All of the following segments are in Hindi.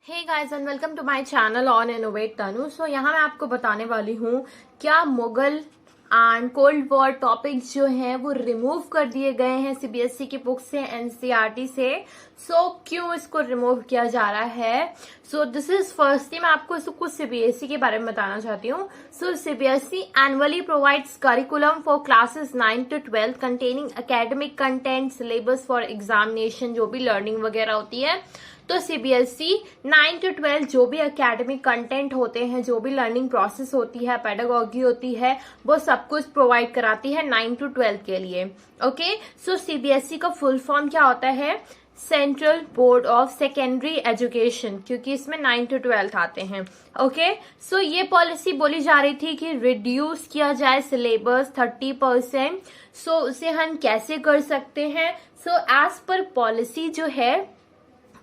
Hey guys and welcome to my channel on innovate Tanu. So यहाँ मैं आपको बताने वाली हूँ क्या Mughal and cold war topics जो हैं वो रिमूव कर दिए गए हैं सीबीएसई की बुक से, एनसीईआरटी से। सो क्यों इसको रिमूव किया जा रहा है? सो दिस इज फर्स्टली मैं आपको कुछ सीबीएसई के बारे में बताना चाहती हूँ। So CBSE annually provides curriculum for classes 9 to 12 containing academic content, syllabus for examination, जो भी लर्निंग वगैरह होती है। तो सीबीएसई 9 to 12 जो भी एकेडमिक कंटेंट होते हैं, जो भी लर्निंग प्रोसेस होती है, पेडागॉजी होती है, वो सब कुछ प्रोवाइड कराती है 9 to 12 के लिए। ओके, सो सीबीएसई का फुल फॉर्म क्या होता है? Central board of secondary education, क्योंकि इसमें 9 to 12 आते हैं। ओके, सो ये पॉलिसी बोली जा रही थी कि रिड्यूस किया जाए सिलेबस 30%। सो उसे हम कैसे कर सकते हैं? सो एज पर पॉलिसी जो है,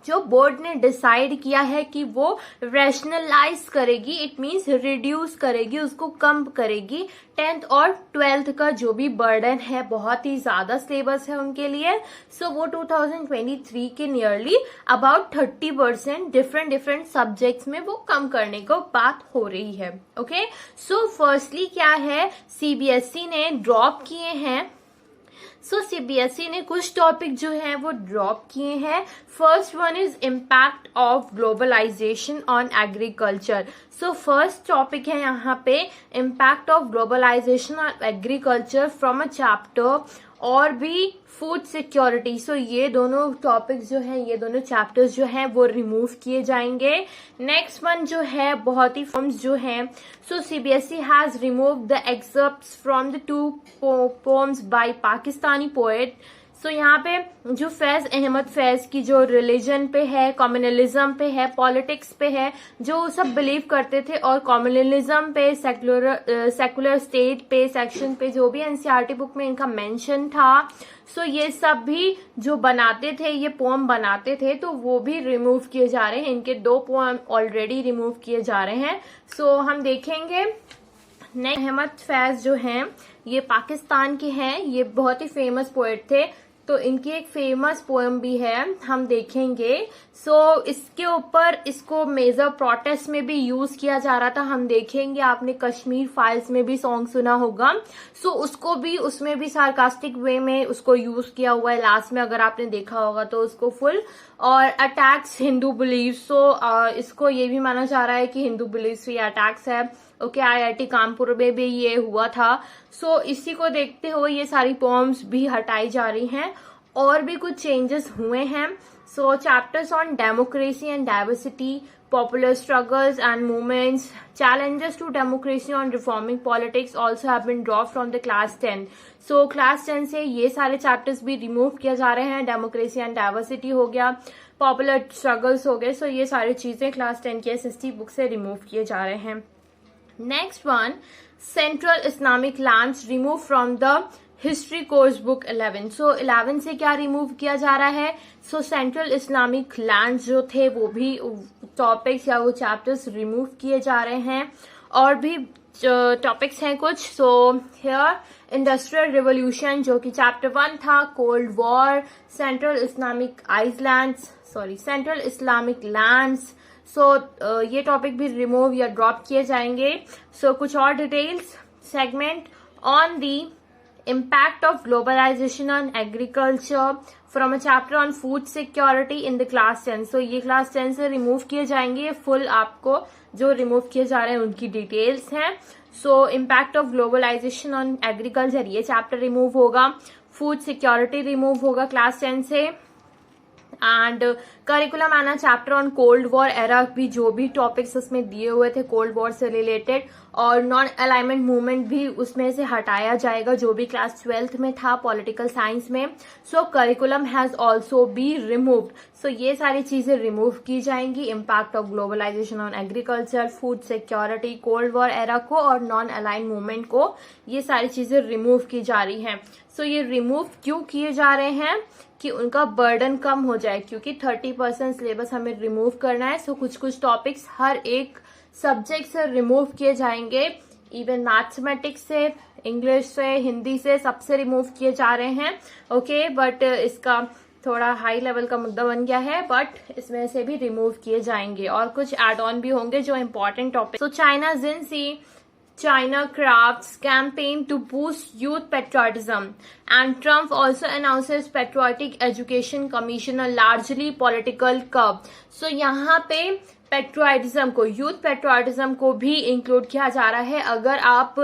जो बोर्ड ने डिसाइड किया है कि वो रैशनलाइज करेगी, इट मींस रिड्यूस करेगी, उसको कम करेगी 10th और 12th का जो भी बर्डन है, बहुत ही ज्यादा सिलेबस है उनके लिए। सो वो 2023 के नियरली अबाउट 30% डिफरेंट सब्जेक्ट्स में वो कम करने को बात हो रही है। ओके, सो फर्स्टली क्या है, सीबीएसई ने ड्रॉप किए हैं। सो सीबीएसई ने कुछ टॉपिक जो है वो ड्रॉप किए हैं। First one is impact of globalisation on agriculture. So first topic है यहाँ पे impact of globalisation on agriculture from a chapter, और भी फूड सिक्योरिटी। सो ये दोनों टॉपिक्स जो है, ये दोनों चैप्टर्स जो है वो रिमूव किए जाएंगे। नेक्स्ट वन जो है बहुत ही फॉर्म्स जो है, so CBSE has remove the excerpts from the 2 poems by Pakistani poet. So यहाँ पे जो फैज अहमद फैज की जो रिलीजन पे है, कम्युनलिज्म पे है, पॉलिटिक्स पे है, जो सब बिलीव करते थे, और कम्युनलिज्म पे, सेकुलर स्टेट पे, सेक्शन पे जो भी एनसीईआरटी बुक में इनका मेंशन था, सो ये सब भी जो बनाते थे, ये पोएम बनाते थे, तो वो भी रिमूव किए जा रहे हैं। इनके 2 पोएम ऑलरेडी रिमूव किए जा रहे हैं। सो हम देखेंगे। नेक्स्ट अहमद फैज जो हैं ये पाकिस्तान के हैं, ये बहुत ही फेमस पोएट थे, तो इनकी एक फेमस पोएम भी है, हम देखेंगे। सो इसके ऊपर इसको मेजर प्रोटेस्ट में भी यूज किया जा रहा था, हम देखेंगे। आपने कश्मीर फाइल्स में भी सॉन्ग सुना होगा, सो उसको भी, उसमें भी सार्कास्टिक वे में उसको यूज किया हुआ है लास्ट में, अगर आपने देखा होगा तो उसको फुल। और अटैक्स हिंदू बिलीव, सो इसको ये भी माना जा रहा है कि हिंदू बिलीव से ये अटैक्स है। ओके, आईआईटी कानपुर में भी ये हुआ था। सो इसी को देखते हुए ये सारी पोएम्स भी हटाई जा रही हैं, और भी कुछ चेंजेस हुए हैं। So chapters on democracy and diversity, popular struggles and movements, challenges to democracy on reforming politics also have been dropped from the class 10. So class 10 से ये सारे चैप्टर्स भी रिमूव किए जा रहे हैं। डेमोक्रेसी एंड डाइवर्सिटी हो गया, पॉपुलर स्ट्रगल्स हो गए, सो ये सारी चीजें क्लास 10 की एसएसटी बुक से रिमूव किए जा रहे हैं। Next one, central Islamic lands remove from the history course book 11। सो 11 से क्या रिमूव किया जा रहा है? सो सेंट्रल इस्लामिक लैंड्स जो थे वो भी टॉपिक्स या वो चैप्टर्स रिमूव किए जा रहे हैं, और भी टॉपिक्स हैं कुछ। सो हियर इंडस्ट्रियल रिवोल्यूशन जो कि चैप्टर 1 था, cold war, central Islamic lands. So ये टॉपिक भी रिमूव या ड्रॉप किए जाएंगे। सो कुछ और details, segment on the impact of globalization on agriculture from a chapter on food security in the class 10. So ये class 10 से रिमूव किए जाएंगे। ये फुल आपको जो रिमूव किए जा रहे हैं उनकी डिटेल्स हैं। So impact of globalization on agriculture ये चैप्टर रिमूव होगा, फूड सिक्योरिटी रिमूव होगा क्लास 10 से, एंड करिकुलम आना chapter on cold war era भी, जो भी टॉपिक्स उसमें दिए हुए थे कोल्ड वॉर से रिलेटेड, और नॉन अलाइनमेंट मूवमेंट भी उसमें से हटाया जाएगा, जो भी क्लास 12th में था पॉलिटिकल साइंस में। So curriculum has also be removed. So ये सारी चीजें रिमूव की जाएंगी, impact of globalisation on agriculture, food security, cold war era को, और नॉन अलाइन मूवमेंट को, ये सारी चीजें रिमूव की जा रही हैं। सो ये रिमूव क्यों किए जा रहे हैं? कि उनका बर्डन कम हो जाए, क्योंकि 30% सिलेबस हमें रिमूव करना है। सो कुछ टॉपिक्स हर एक सब्जेक्ट से रिमूव किए जाएंगे, इवन मैथमेटिक्स से, इंग्लिश से, हिंदी से, सबसे रिमूव किए जा रहे हैं। ओके, बट इसका थोड़ा हाई लेवल का मुद्दा बन गया है, बट इसमें से भी रिमूव किए जाएंगे और कुछ एड ऑन भी होंगे जो इम्पोर्टेंट टॉपिक। सो चाइना जिनसी China crafts campaign to boost youth patriotism, and Trump also announces patriotic education commission, a largely political curve. So यहाँ पे पेट्रियाटिज्म को, यूथ पेट्रियाटिज्म को भी इंक्लूड किया जा रहा है। अगर आप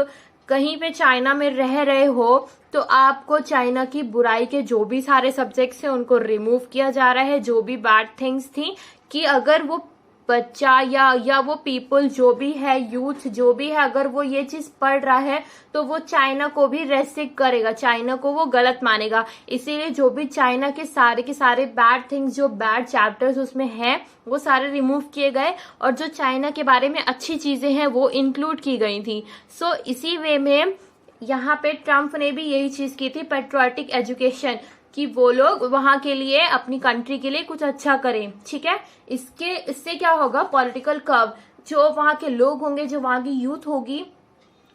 कहीं पे चाइना में रह रहे हो तो आपको चाइना की बुराई के जो भी सारे सब्जेक्ट्स हैं उनको रिमूव किया जा रहा है। जो भी बैड थिंग्स थी कि अगर वो बच्चा या वो पीपल जो भी है, यूथ जो भी है, अगर वो ये चीज पढ़ रहा है तो वो चाइना को भी रेस्ट्रिक्ट करेगा, चाइना को वो गलत मानेगा। इसीलिए जो भी चाइना के सारे बैड थिंग्स, जो बैड चैप्टर्स उसमें है, वो सारे रिमूव किए गए और जो चाइना के बारे में अच्छी चीजें हैं वो इंक्लूड की गई थी। सो इसी वे में यहाँ पे ट्रम्प ने भी यही चीज की थी, पेट्रियोटिक एजुकेशन, कि वो लोग वहां के लिए, अपनी कंट्री के लिए कुछ अच्छा करें। ठीक है, इससे क्या होगा, पॉलिटिकल कर्व, जो वहां के लोग होंगे, जो वहां की यूथ होगी,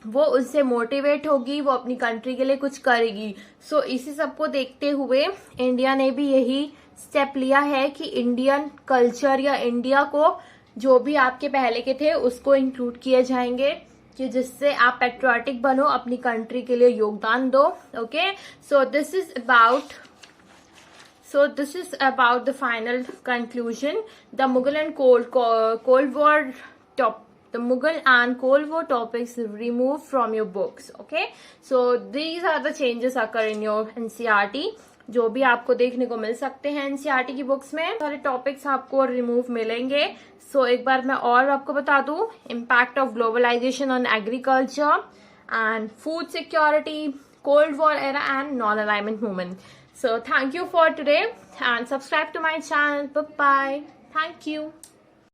वो उससे मोटिवेट होगी, वो अपनी कंट्री के लिए कुछ करेगी। सो इसी सबको देखते हुए इंडिया ने भी यही स्टेप लिया है कि इंडियन कल्चर या इंडिया को जो भी आपके पहले के थे उसको इंक्लूड किए जाएंगे, कि जिससे आप पेट्रियोटिक बनो, अपनी कंट्री के लिए योगदान दो। Okay, so this is about the final conclusion. The Mughal and Cold War topics removed from your books. Okay, so these are the changes occur in your NCERT, जो भी आपको देखने को मिल सकते हैं NCERT की बुक्स में। सारे टॉपिक्स आपको रिमूव मिलेंगे। सो एक बार मैं और आपको बता दूं, impact of globalisation on agriculture and food security, cold war era and non alignment movement. So thank you for today and subscribe to my channel. Bye bye. Thank you.